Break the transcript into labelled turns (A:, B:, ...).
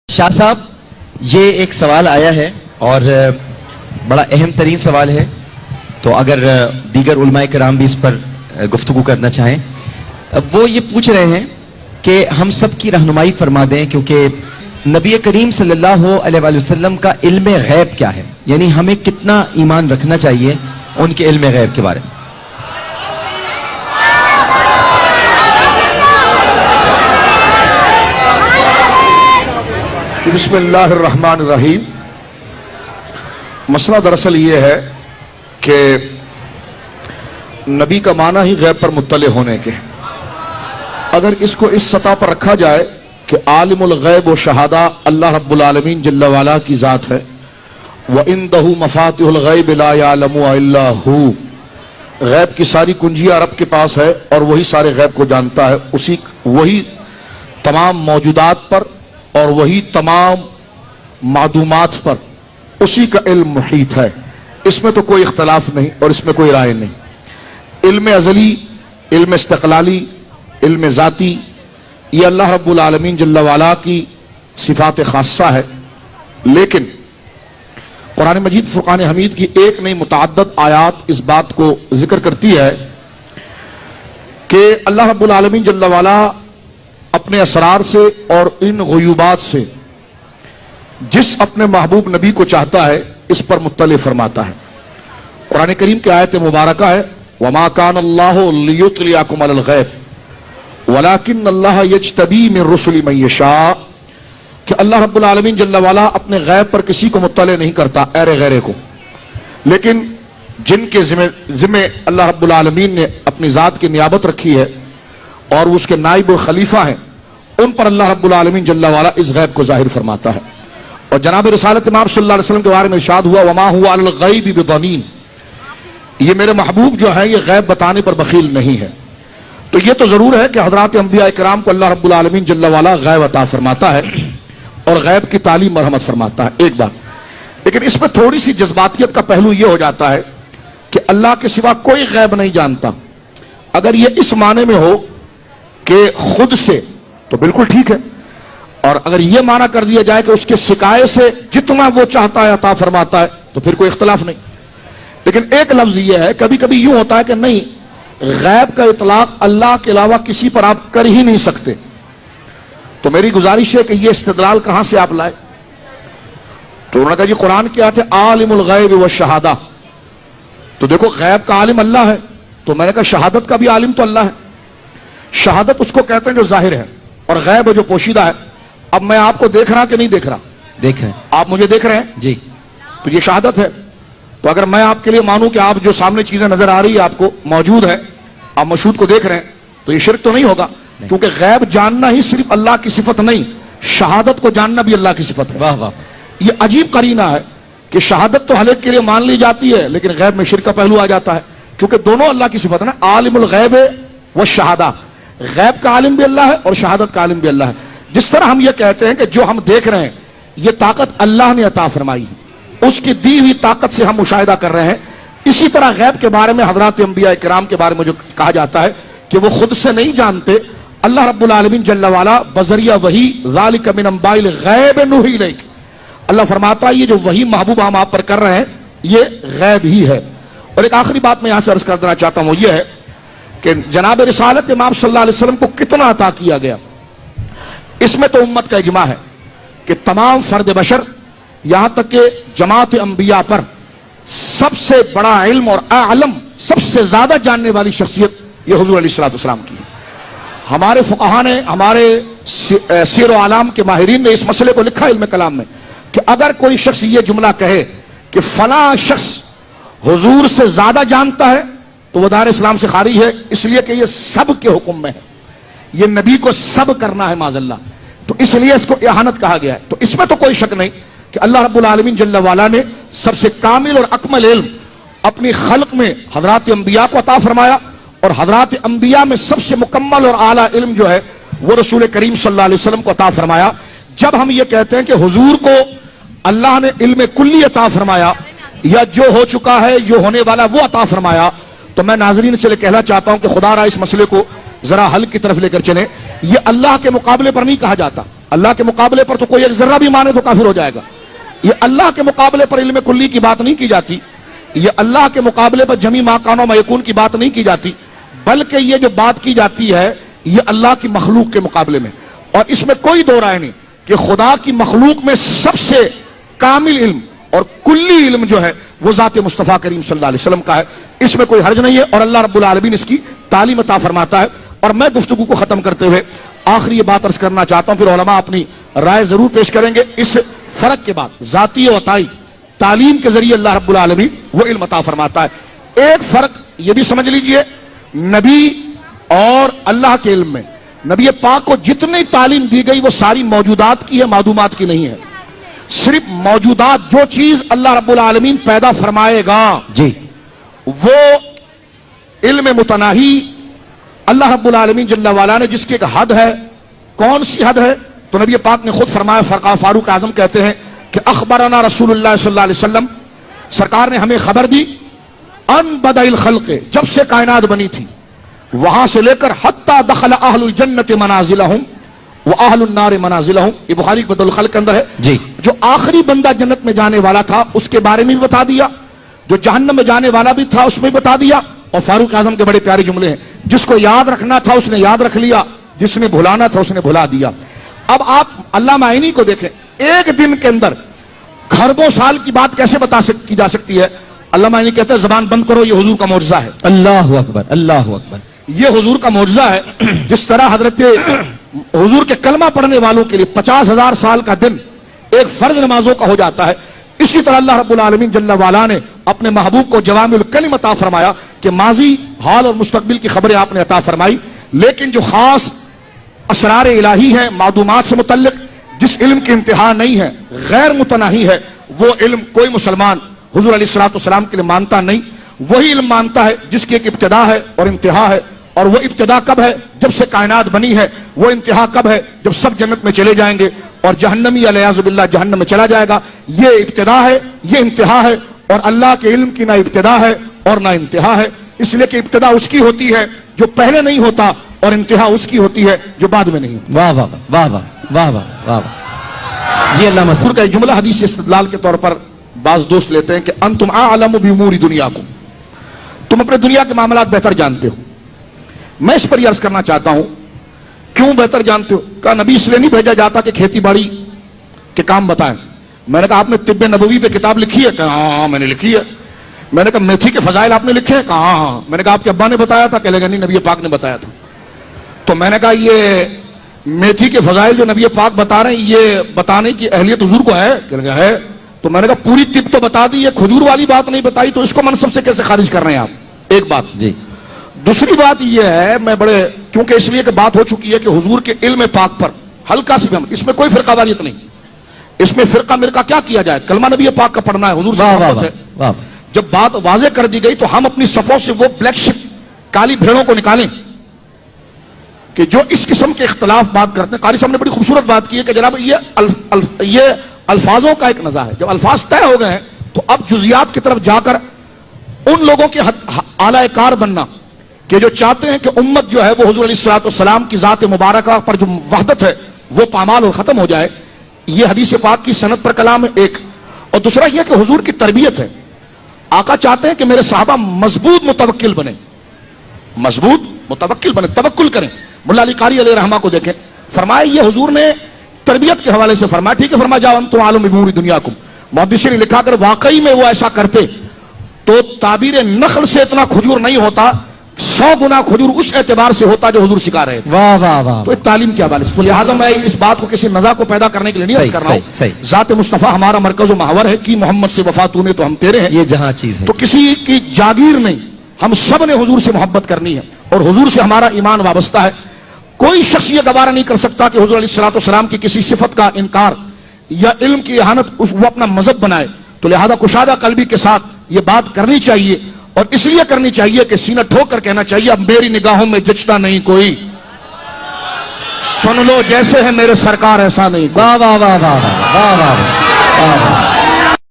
A: شاہ صاحب، یہ ایک سوال آیا ہے اور بڑا اہم ترین سوال ہے، تو اگر دیگر علماء کرام بھی اس پر گفتگو کرنا چاہیں. وہ یہ پوچھ رہے ہیں کہ ہم سب کی رہنمائی فرما دیں، کیونکہ نبی کریم صلی اللہ علیہ وآلہ وسلم کا علم غیب کیا ہے، یعنی ہمیں کتنا ایمان رکھنا چاہیے ان کے علم غیب کے بارے میں.
B: بسم اللہ الرحمن الرحیم. مسئلہ دراصل یہ ہے کہ نبی کا معنی ہی غیب پر مطلع ہونے کے. اگر اس کو اس سطح پر رکھا جائے کہ عالم الغیب و شہادہ اللہ رب العالمین جل وعلا کی ذات ہے، وَإِنْدَهُ مَفَاتِحُ الْغَيْبِ لَا يَعْلَمُهَا إِلَّا هُوَ، غیب کی ساری کنجیاں رب کے پاس ہے اور وہی سارے غیب کو جانتا ہے. وہی تمام موجودات پر اور وہی تمام معدومات پر اسی کا علم محیط ہے. اس میں تو کوئی اختلاف نہیں اور اس میں کوئی رائے نہیں. علم ازلی، علم استقلالی، علم ذاتی، یہ اللہ رب العالمین جل وعلا کی صفات خاصہ ہے. لیکن قرآن مجید فرقان حمید کی ایک نہیں متعدد آیات اس بات کو ذکر کرتی ہے کہ اللہ رب العالمین جل وعلا اپنے اسرار سے اور ان غیوبات سے جس اپنے محبوب نبی کو چاہتا ہے اس پر مطلع فرماتا ہے. قرآن کریم کی آیت مبارکہ ہے وَمَا كَانَ اللَّهُ لِيُطْلِعَكُمْ عَلَى الْغَيْبِ وَلَكِنَّ اللَّهَ يَجْتَبِي مِن رُّسُلِهِ مَن يَشَاءُ، کہ اللہ رب العالمین جل وعلا اپنے غیب پر کسی کو مطلع نہیں کرتا ایرے غیرے کو، لیکن جن کے ذمہ اللہ رب العالمین نے اپنی ذات کی نیابت رکھی ہے اور اس کے نائب و خلیفہ ہیں، ان پر اللہ رب العالمین جل وعلا اس غیب کو ظاہر فرماتا ہے. اور جناب رسالت امام صلی اللہ علیہ وسلم کے بارے میں ارشاد ہوا وما هو علی الغیب بضنین، یہ میرے محبوب جو ہے یہ غیب بتانے پر بخیل نہیں ہے. تو یہ تو ضرور ہے کہ حضرات انبیاء کرام کو اللہ رب العالمین جل وعلا غیب عطا فرماتا ہے اور غیب کی تعلیم مرحمت فرماتا ہے، ایک بات. لیکن اس میں تھوڑی سی جذباتیت کا پہلو یہ ہو جاتا ہے کہ اللہ کے سوا کوئی غیب نہیں جانتا. اگر یہ اس معنی میں ہو کہ خود سے تو بالکل ٹھیک ہے، اور اگر یہ معنی کر دیا جائے کہ اس کے سکائے سے جتنا وہ چاہتا ہے عطا فرماتا ہے تو پھر کوئی اختلاف نہیں. لیکن ایک لفظ یہ ہے، کبھی کبھی یوں ہوتا ہے کہ نہیں، غیب کا اطلاق اللہ کے علاوہ کسی پر آپ کر ہی نہیں سکتے. تو میری گزارش ہے کہ یہ استدلال کہاں سے آپ لائے؟ تو انہوں نے کہا جی قرآن کی آیت ہے عالم الغیب والشہادہ، تو دیکھو غیب کا عالم اللہ ہے، تو میں نے کہا شہادت کا بھی عالم تو اللہ ہے. شہادت اس کو کہتے ہیں جو ظاہر ہے، اور غیب ہے جو پوشیدہ ہے. اب میں آپ کو دیکھ رہا کہ نہیں دیکھ رہا؟
A: دیکھ رہے ہیں.
B: آپ مجھے دیکھ رہے ہیں
A: جی،
B: تو یہ شہادت ہے. تو اگر میں آپ کے لیے مانوں کہ آپ جو سامنے چیزیں نظر آ رہی ہے آپ کو موجود ہے، آپ مشہود کو دیکھ رہے ہیں، تو یہ شرک تو نہیں ہوگا؟ کیونکہ غیب جاننا ہی صرف اللہ کی صفت نہیں، شہادت کو جاننا بھی اللہ کی صفت ہے.
A: واہ واہ.
B: یہ عجیب قرینہ ہے کہ شہادت تو ہر ایک کے لیے مان لی جاتی ہے لیکن غیب میں شرک کا پہلو آ جاتا ہے، کیونکہ دونوں اللہ کی صفت ہے نا. عالم الغیب والشہادہ، غیب کا عالم بھی اللہ ہے اور شہادت کا عالم بھی اللہ ہے. جس طرح ہم یہ کہتے ہیں کہ جو ہم دیکھ رہے ہیں یہ طاقت اللہ نے عطا فرمائی ہے، اس کی دی ہوئی طاقت سے ہم مشاہدہ کر رہے ہیں، اسی طرح غیب کے بارے میں حضرات انبیاء کرام کے بارے میں جو کہا جاتا ہے کہ وہ خود سے نہیں جانتے، اللہ رب العالمین جل وعلا بذریعہ وحی ذالک من انباء الغیب نوحی الیک، اللہ فرماتا ہے یہ جو وحی محبوب ہم آپ پر کر رہے ہیں یہ غیب ہی ہے. اور ایک آخری بات میں یہاں سے عرض کر دینا چاہتا ہوں، وہ یہ ہے کہ جناب رسالت امام صلی اللہ علیہ وسلم کو کتنا عطا کیا گیا. اس میں تو امت کا اجماع ہے کہ تمام فرد بشر یہاں تک کہ جماعت انبیاء پر سب سے بڑا علم اور اعلم، سب سے زیادہ جاننے والی شخصیت یہ حضور علیہ الصلوۃ والسلام کی ہے. ہمارے فقہا نے، ہمارے سیر و اعلام کے ماہرین نے اس مسئلے کو لکھا علم کلام میں کہ اگر کوئی شخص یہ جملہ کہے کہ فلاں شخص حضور سے زیادہ جانتا ہے تو وہ دار اسلام سے خارج ہے، اس لیے کہ یہ سب کے حکم میں ہے، یہ نبی کو سب کرنا ہے معاذ اللہ، تو اس لیے اس کو اہانت کہا گیا ہے. تو اس میں تو کوئی شک نہیں کہ اللہ رب العالمین جل وعلا نے سب سے کامل اور اکمل علم اپنی خلق میں حضرات انبیاء کو عطا فرمایا، اور حضرات انبیاء میں سب سے مکمل اور اعلیٰ علم جو ہے وہ رسول کریم صلی اللہ علیہ وسلم کو عطا فرمایا. جب ہم یہ کہتے ہیں کہ حضور کو اللہ نے علم کلی عطا فرمایا یا جو ہو چکا ہے جو ہونے والا وہ عطا فرمایا، تو میں ناظرین سے کہنا چاہتا ہوں کہ خدا را اس مسئلے کو ذرا حل کی طرف لے کر چلیں. یہ اللہ کے مقابلے پر نہیں کہا جاتا. اللہ کے مقابلے پر تو کوئی ایک ذرہ بھی مانے تو کافر ہو جائے گا. یہ اللہ کے مقابلے پر علم کلی کی بات نہیں کی جاتی, یہ اللہ کے مقابلے پر جمی ما کان و ما یکون کی بات نہیں کی جاتی, بلکہ یہ جو بات کی جاتی ہے یہ اللہ کی مخلوق کے مقابلے میں. اور اس میں کوئی دو رائے نہیں کہ خدا کی مخلوق میں سب سے کامل علم اور کلی علم جو ہے وہ ذات مصطفیٰ کریم صلی اللہ علیہ وسلم کا ہے. اس میں کوئی حرج نہیں ہے اور اللہ رب العالمین اس کی تعلیم عطا فرماتا ہے. اور میں گفتگو کو ختم کرتے ہوئے آخری یہ بات عرض کرنا چاہتا ہوں, پھر علماء اپنی رائے ضرور پیش کریں گے. اس فرق کے بعد ذاتی و عطائی تعلیم کے ذریعے اللہ رب العالمین وہ علم عطا فرماتا ہے. ایک فرق یہ بھی سمجھ لیجئے, نبی اور اللہ کے علم میں نبی پاک کو جتنی تعلیم دی گئی وہ ساری موجودات کی ہے, معدومات کی نہیں ہے. صرف موجودات, جو چیز اللہ رب العالمین پیدا فرمائے گا
A: جی
B: وہ علم متناہی اللہ رب العالمین جل وعلا نے جس کی ایک حد ہے. کون سی حد ہے؟ تو نبی پاک نے خود فرمایا, فاروق اعظم کہتے ہیں کہ اخبرنا رسول اللہ صلی اللہ علیہ وسلم, سرکار نے ہمیں خبر دی, ان بدء الخلق, جب سے کائنات بنی تھی وہاں سے لے کر حتی دخل اہل الجنت منازلہم واہل النار منازلہم, یہ بخاری بدء الخلق کے اندر ہے
A: جی.
B: جو آخری بندہ جنت میں جانے والا تھا اس کے بارے میں بھی بتا دیا, جو جہنم میں جانے والا بھی تھا اس میں بھی بتا دیا. اور فاروق اعظم کے بڑے پیارے جملے ہیں, جس کو یاد رکھنا تھا اس نے یاد رکھ لیا, جس نے بھلانا تھا اس نے بھلا دیا. اب آپ علامہ عینی کو دیکھیں, ایک دن کے اندر کھربوں سال کی بات کیسے کی جا سکتی ہے. علامہ عینی کہتے ہیں زبان بند کرو, یہ حضور کا معجزہ ہے.
A: اللہ اکبر, اللہ اکبر.
B: یہ حضور کا معجزہ ہے. جس طرح حضرت حضور کے کلمہ پڑھنے والوں کے لیے 50,000 سال کا دن ایک فرض نمازوں کا ہو جاتا ہے, اسی طرح اللہ رب العالمین جل وعلا نے اپنے محبوب کو جوامع الکلم عطا فرمایا کہ ماضی, حال اور مستقبل کی خبریں آپ نے عطا فرمائی. لیکن جو خاص اسرار الہی ہیں معدومات سے متعلق, جس علم کی انتہا نہیں ہے, غیر متناہی ہے, وہ علم کوئی مسلمان حضور علیہ الصلوۃ والسلام کے لیے مانتا نہیں. وہی علم مانتا ہے جس کی ایک ابتدا ہے اور انتہا ہے. اور وہ ابتدا کب ہے؟ جب سے کائنات بنی ہے. وہ انتہا کب ہے؟ جب سب جنت میں چلے جائیں گے اور جہنمی علیہ باللہ جہنم میں چلا جائے گا. یہ ابتدا ہے, یہ انتہا ہے. اور اللہ کے علم کی نہ ابتدا ہے اور نہ انتہا ہے, اس لیے کہ ابتدا اس کی ہوتی ہے جو پہلے نہیں ہوتا اور انتہا اس کی ہوتی ہے جو بعد میں نہیں ہوتی.
A: واہ واہ واہ واہ واہ واہ واہ. جی اللہ
B: حضور کا جملہ حدیث استدلال کے طور پر بعض دوست لیتے ہیں کہ انتم اعلم بامور دنیاکم, تم اپنے دنیا کے معاملات بہتر جانتے ہو. میں اس پر یہ عرض کرنا چاہتا ہوں, کیوں بہتر جانتے ہو؟ کہا نبی اس لیے نہیں بھیجا جاتا کہ کھیتی باڑی کے کام بتائیں. میں نے کہا آپ نے طب نبوی پہ کتاب لکھی ہے؟ کہا ہاں میں نے لکھی ہے. میں نے کہا میتھی کے فضائل آپ نے لکھے ہیں؟ کہا ہاں. میں نے کہا آپ کے ابا نے بتایا تھا؟ کہنے لگا نہیں نبی پاک نے بتایا تھا. تو میں نے کہا یہ میتھی کے فضائل جو نبی پاک بتا رہے ہیں یہ بتانے کی اہلیت حضور کو ہے؟ کہنے لگا ہے. تو میں نے کہا پوری طب تو بتا دی, یہ کھجور والی بات نہیں بتائی, تو اس کو منصب سے کیسے خارج کر رہے ہیں آپ؟ ایک بات.
A: جی.
B: دوسری بات یہ ہے, میں بڑے کیونکہ اس لیے کہ بات ہو چکی ہے کہ حضور کے علم پاک پر ہلکا سی اس میں کوئی فرقہ واریت نہیں, اس میں فرقہ مرقہ کیا کیا جائے, کلمہ نبی پاک کا پڑھنا ہے, حضور سے محبت ہے. جب بات واضح کر دی گئی تو ہم اپنی صفوں سے وہ بلیک شپ, کالی بھیڑوں کو نکالیں کہ جو اس قسم کے اختلاف بات کرتے ہیں. قاری صاحب نے بڑی خوبصورت بات کی ہے کہ جناب یہ الفاظوں کا ایک نزاع ہے. جب الفاظ طے ہو گئے ہیں تو اب جزیات کی طرف جا کر ان لوگوں کے اعلی کار بننا کہ جو چاہتے ہیں کہ امت جو ہے وہ حضور علیہ الصلوۃ والسلام کی ذات مبارکہ پر جو وحدت ہے وہ پامال اور ختم ہو جائے, یہ حدیث پاک کی سند پر کلام ہے ایک. اور دوسرا یہ کہ حضور کی تربیت ہے. آقا چاہتے ہیں کہ میرے صحابہ مضبوط متوکل بنے, مضبوط متوکل بنے, توکل کریں. ملا علی قاری علیہ رحمہ کو دیکھیں, فرمایا یہ حضور نے تربیت کے حوالے سے فرمایا. ٹھیک ہے, فرمایا جاؤ انتم عالم بامور دنیاکم. محدثین نے لکھا کر واقعی میں وہ ایسا کرتے تو تعبیر نخل سے اتنا کھجور نہیں ہوتا, 100 گنا کھجور اس اعتبار سے ہوتا جو حضور سکھا رہے تھے.
A: واہ واہ واہ.
B: تو تعلیم کے حوالے سے, تو لہٰذا میں اس بات کو کسی نزاع کو پیدا کرنے کے لیے نہیں عرض کر رہا ہوں. ذات مصطفیٰ ہمارا مرکز و محور ہے کہ محمد سے وفا تو نے تو ہم تیرے ہیں,
A: یہ جہاں چیز ہے.
B: تو کسی کی جاگیر نہیں, ہم سب نے حضور سے محبت کرنی ہے اور حضور سے ہمارا ایمان وابستہ ہے. کوئی شخص یہ گوارا نہیں کر سکتا کہ حضور علیہ الصلوۃ والسلام کی کسی صفت کا انکار یا علم کی اہانت وہ اپنا مذہب بنائے. تو لہذا کشادہ قلبی کے ساتھ یہ بات کرنی چاہیے, اور اس لیے کرنی چاہیے کہ سینہ ٹھوک کر کہنا چاہیے اب میری نگاہوں میں جچتا نہیں کوئی, سن لو جیسے ہے میرے سرکار ایسا نہیں.
A: واہ واہ واہ واہ واہ واہ واہ.